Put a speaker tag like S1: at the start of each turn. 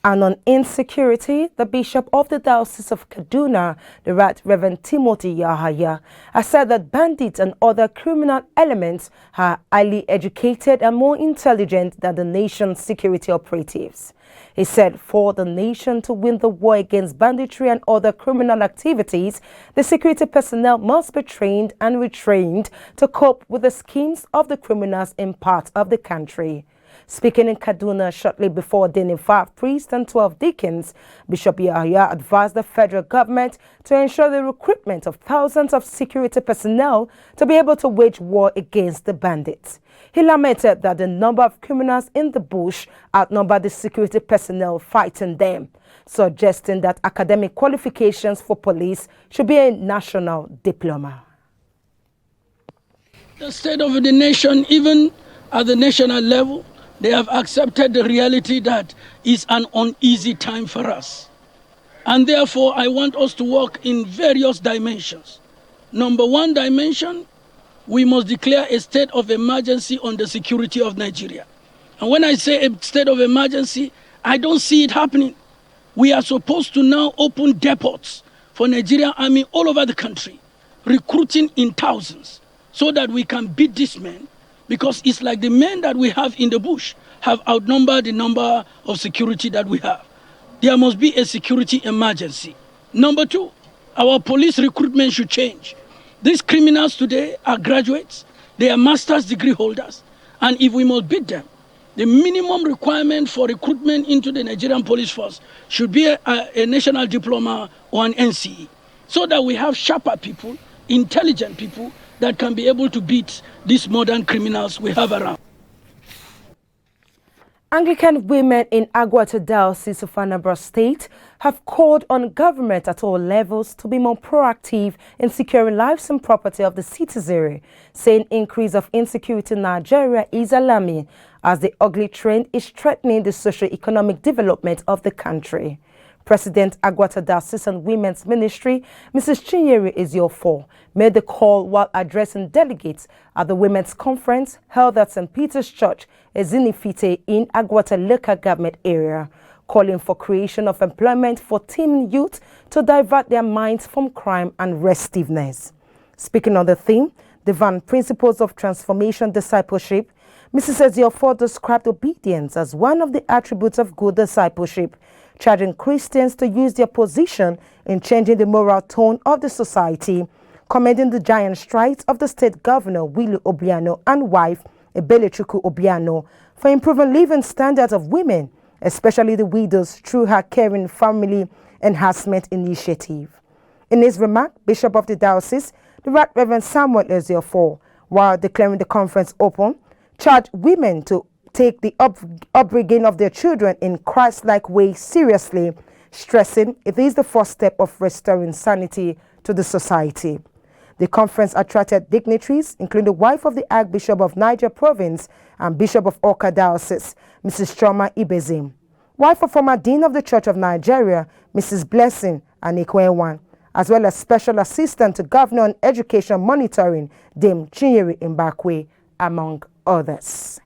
S1: And on insecurity, the Bishop of the Diocese of Kaduna, the Right Reverend Timothy Yahaya, has said that bandits and other criminal elements are highly educated and more intelligent than the nation's security operatives. He said for the nation to win the war against banditry and other criminal activities, the security personnel must be trained and retrained to cope with the schemes of the criminals in parts of the country. Speaking in Kaduna shortly before ordaining 5 priests and 12 deacons, Bishop Yahaya advised the federal government to ensure the recruitment of thousands of security personnel to be able to wage war against the bandits. He lamented that the number of criminals in the bush outnumber the security personnel fighting them, suggesting that academic qualifications for police should be a national diploma.
S2: The state of the nation, even at the national level, they have accepted the reality that it's an uneasy time for us. And therefore, I want us to work in various dimensions. Number one dimension, we must declare a state of emergency on the security of Nigeria. And when I say a state of emergency, I don't see it happening. We are supposed to now open depots for Nigerian army all over the country, recruiting in thousands, so that we can beat these men. Because it's like the men that we have in the bush have outnumbered the number of security that we have. There must be a security emergency. Number two, our police recruitment should change. These criminals today are graduates, they are master's degree holders, and if we must beat them, the minimum requirement for recruitment into the Nigerian police force should be a national diploma or an NCE, so that we have sharper people, intelligent people, that can be able to beat these modern criminals we have around.
S1: Anglican women in Agwata Diocese of Anambra State have called on government at all levels to be more proactive in securing lives and property of the citizenry, saying increase of insecurity in Nigeria is alarming as the ugly trend is threatening the socio-economic development of the country. President Agwata Diocesan Women's Ministry, Mrs. Chinyere Eziofor, made the call while addressing delegates at the Women's Conference held at St. Peter's Church, Ezinifite in Agwata local government area, calling for creation of employment for teen youth to divert their minds from crime and restiveness. Speaking on the theme, Divine Principles of Transformation Discipleship, Mrs. Eziofor described obedience as one of the attributes of good discipleship, charging Christians to use their position in changing the moral tone of the society, commending the giant strides of the state governor Willie Obiano and wife Ebelechuku Obiano for improving living standards of women, especially the widows, through her caring family enhancement initiative. In his remark, Bishop of the Diocese, the Right Reverend Samuel Eziofor, while declaring the conference open, charged women to take the upbringing of their children in Christ-like way seriously, stressing it is the first step of restoring sanity to the society. The conference attracted dignitaries, including the wife of the Archbishop of Niger Province and Bishop of Awka Diocese, Mrs. Choma Ibezim, wife of former Dean of the Church of Nigeria, Mrs. Blessing Anikwewan, as well as Special Assistant to Governor on Education Monitoring, Dame Chinyere Mbakwe, among others.